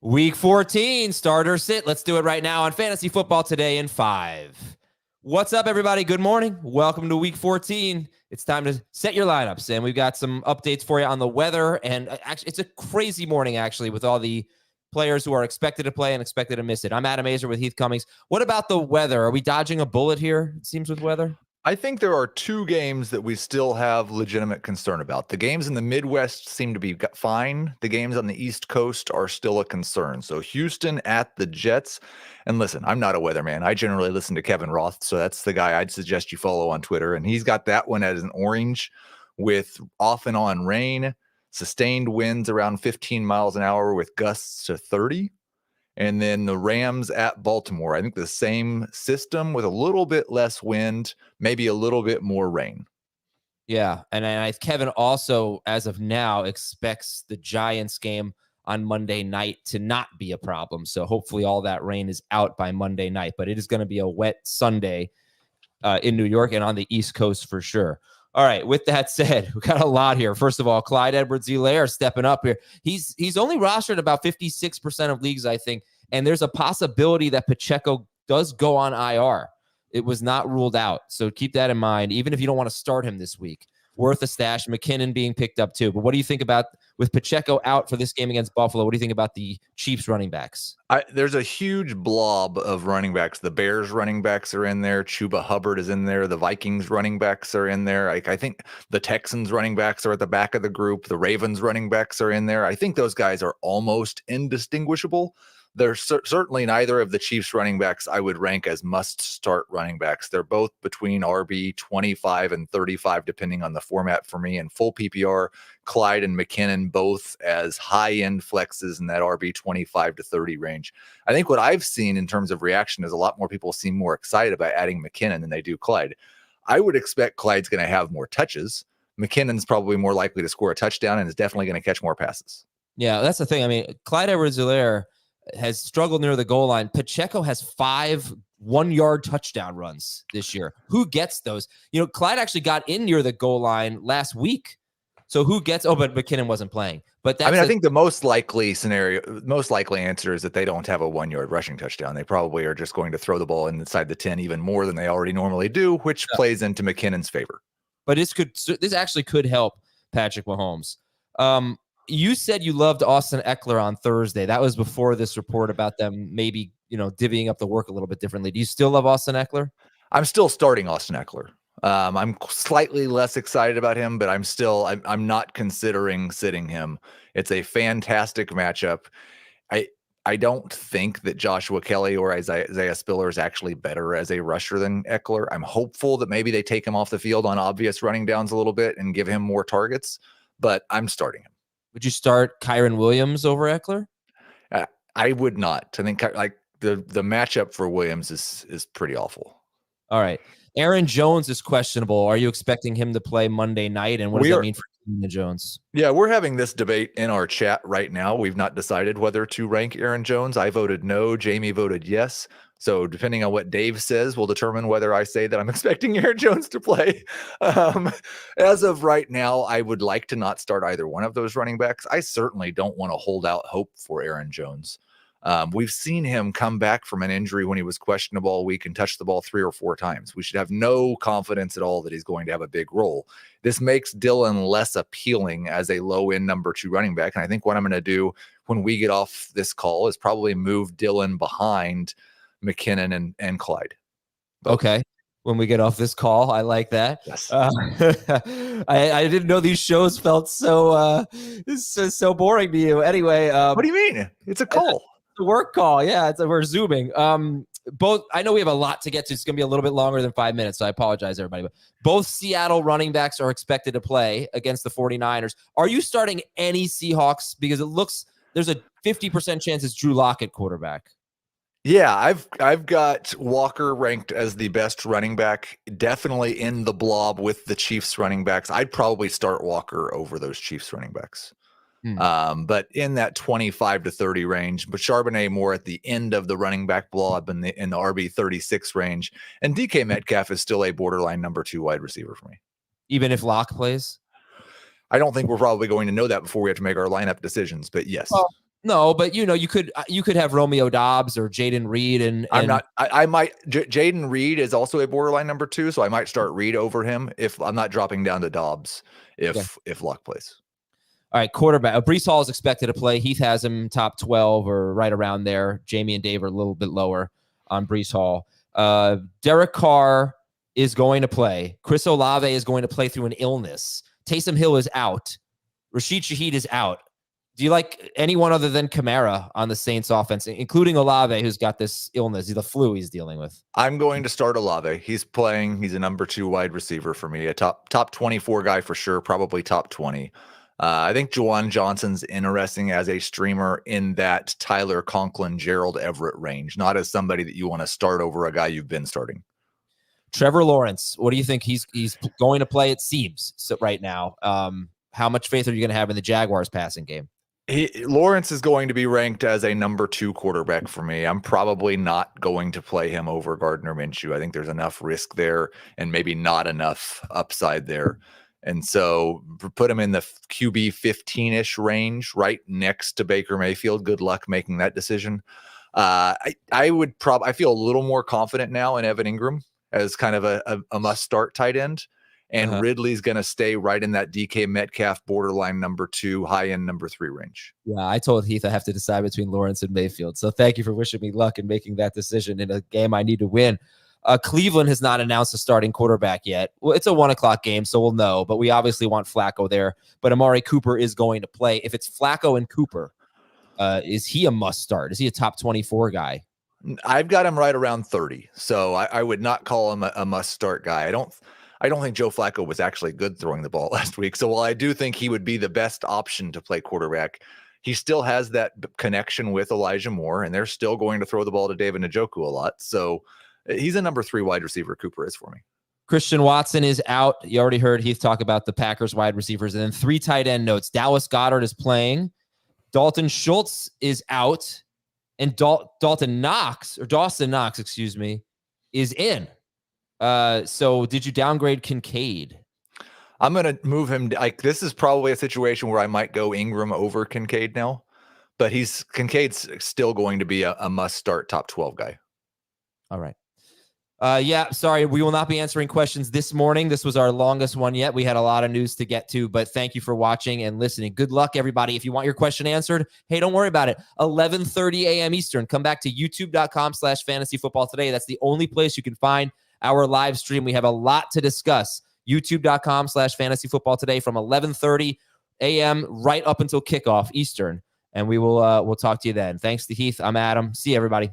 Week 14, starter sit. Let's do it right now on Fantasy Football Today in 5. What's up, everybody? Good morning. Welcome to Week 14. It's time to set your lineups, and we've got some updates for you on the weather. And actually, it's a crazy morning, actually, with all the players who are expected to play and expected to miss it. I'm Adam Azer with Heath Cummings. What about the weather? Are we dodging a bullet here, it seems, with weather? I think there are two games that we still have legitimate concern about. The games in the Midwest seem to be fine. The games on the East Coast are still a concern. So Houston at the Jets. And listen, I'm not a weatherman. I generally listen to Kevin Roth. So that's the guy I'd suggest you follow on Twitter. And he's got that one as an orange with off and on rain, sustained winds around 15 miles an hour with gusts to 30. And then the Rams at Baltimore. I think the same system with a little bit less wind, maybe a little bit more rain. Yeah, and Kevin also, as of now, expects the Giants game on Monday night to not be a problem. So hopefully all that rain is out by Monday night. But it is going to be a wet Sunday in New York and on the East Coast for sure. All right, with that said, we got a lot here. First of all, Clyde Edwards-Helaire stepping up here. He's only rostered about 56% of leagues, I think, and there's a possibility that Pacheco does go on IR. It was not ruled out, so keep that in mind, even if you don't want to start him this week. Worth a stash. McKinnon being picked up too. But what do you think about, with Pacheco out for this game against Buffalo, what do you think about the Chiefs running backs? There's a huge blob of running backs. The Bears running backs are in there. Chuba Hubbard is in there. The Vikings running backs are in there. I think the Texans running backs are at the back of the group. The Ravens running backs are in there. I think those guys are almost indistinguishable. There's certainly neither of the Chiefs running backs I would rank as must-start running backs. They're both between RB 25 and 35, depending on the format for me. And full PPR, Clyde and McKinnon both as high-end flexes in that RB 25 to 30 range. I think what I've seen in terms of reaction is a lot more people seem more excited about adding McKinnon than they do Clyde. I would expect Clyde's going to have more touches. McKinnon's probably more likely to score a touchdown and is definitely going to catch more passes. Yeah, that's the thing. I mean, Clyde Edwards-Helaire has struggled near the goal line. Pacheco has 5 1-yard touchdown runs this year. Who gets those? Clyde actually got in near the goal line last week. So who gets? Oh, but McKinnon wasn't playing. But that's I think the most likely answer is that they don't have a 1-yard rushing touchdown. They probably are just going to throw the ball inside the 10 even more than they already normally do, which plays into McKinnon's favor. But this actually could help Patrick Mahomes. You said you loved Austin Eckler on Thursday. That was before this report about them maybe, divvying up the work a little bit differently. Do you still love Austin Eckler? I'm still starting Austin Eckler. I'm slightly less excited about him, but I'm not considering sitting him. It's a fantastic matchup. I don't think that Joshua Kelly or Isaiah Spiller is actually better as a rusher than Eckler. I'm hopeful that maybe they take him off the field on obvious running downs a little bit and give him more targets, but I'm starting him. Would you start Kyren Williams over Eckler? I would not. I think the matchup for Williams is pretty awful. All right. Aaron Jones is questionable. Are you expecting him to play Monday night? And what does that mean for Jones? Yeah, we're having this debate in our chat right now. We've not decided whether to rank Aaron Jones. I voted no. Jamie voted yes. So depending on what Dave says, will determine whether I say that I'm expecting Aaron Jones to play. As of right now, I would like to not start either one of those running backs. I certainly don't want to hold out hope for Aaron Jones. We've seen him come back from an injury when he was questionable all week and touch the ball 3 or 4 times. We should have no confidence at all that he's going to have a big role. This makes Dillon less appealing as a low-end number 2 running back. And I think what I'm going to do when we get off this call is probably move Dillon behind McKinnon and Clyde. Okay. When we get off this call, I like that. Yes. I didn't know these shows felt so boring to you. Anyway, what do you mean? It's a call. It's a work call. Yeah, we're zooming. Both. I know we have a lot to get to. It's going to be a little bit longer than 5 minutes, so I apologize, everybody. But both Seattle running backs are expected to play against the 49ers. Are you starting any Seahawks? Because it looks there's a 50% chance it's Drew Lock at quarterback. Yeah, I've got Walker ranked as the best running back, definitely in the blob with the Chiefs running backs. I'd probably start Walker over those Chiefs running backs. But in that 25 to 30 range, but Charbonnet more at the end of the running back blob in the RB 36 range. And DK Metcalf is still a borderline number 2 wide receiver for me. Even if Locke plays? I don't think we're probably going to know that before we have to make our lineup decisions, but yes. Well, No, but you could have Romeo Dobbs or Jaden Reed, and I'm not. I might. Jaden Reed is also a borderline number 2, so I might start Reed over him if I'm not dropping down to Dobbs if Luck plays. All right, quarterback. Brees Hall is expected to play. Heath has him top 12 or right around there. Jamie and Dave are a little bit lower on Brees Hall. Derek Carr is going to play. Chris Olave is going to play through an illness. Taysom Hill is out. Rashid Shaheed is out. Do you like anyone other than Kamara on the Saints offense, including Olave, who's got this illness, the flu he's dealing with? I'm going to start Olave. He's playing. He's a number 2 wide receiver for me, a top 24 guy for sure, probably top 20. I think Juwan Johnson's interesting as a streamer in that Tyler Conklin, Gerald Everett range, not as somebody that you want to start over a guy you've been starting. Trevor Lawrence, what do you think he's going to play? It seems so right now. How much faith are you going to have in the Jaguars passing game? Lawrence is going to be ranked as a number 2 quarterback for me. I'm probably not going to play him over Gardner Minshew. I think there's enough risk there and maybe not enough upside there. And so put him in the QB 15-ish range, right next to Baker Mayfield. Good luck making that decision. I feel a little more confident now in Evan Ingram as kind of a must-start tight end. And Ridley's going to stay right in that DK Metcalf borderline number 2, high-end number 3 range. Yeah, I told Heath I have to decide between Lawrence and Mayfield. So thank you for wishing me luck in making that decision in a game I need to win. Cleveland has not announced a starting quarterback yet. Well, it's a 1:00 game, so we'll know. But we obviously want Flacco there. But Amari Cooper is going to play. If it's Flacco and Cooper, is he a must start? Is he a top 24 guy? I've got him right around 30. So I would not call him a must start guy. I don't think Joe Flacco was actually good throwing the ball last week. So while I do think he would be the best option to play quarterback, he still has that connection with Elijah Moore, and they're still going to throw the ball to David Njoku a lot. So he's a number 3 wide receiver. Cooper is for me. Christian Watson is out. You already heard Heath talk about the Packers wide receivers. And then 3 tight end notes. Dallas Goedert is playing. Dalton Schultz is out. And Dawson Knox, is in. So did you downgrade Kincaid? I'm going to move him. This is probably a situation where I might go Ingram over Kincaid now, but Kincaid's still going to be a must start top 12 guy. All right. Yeah, sorry, we will not be answering questions this morning. This was our longest one yet. We had a lot of news to get to, but thank you for watching and listening. Good luck, everybody. If you want your question answered, hey, don't worry about it. 11:30 a.m. Eastern. Come back to youtube.com/fantasyfootball today. That's the only place you can find our live stream. We have a lot to discuss. youtube.com/fantasyfootball today from 11:30 a.m. right up until kickoff Eastern. And we'll talk to you then. Thanks to Heath. I'm Adam. See you, everybody.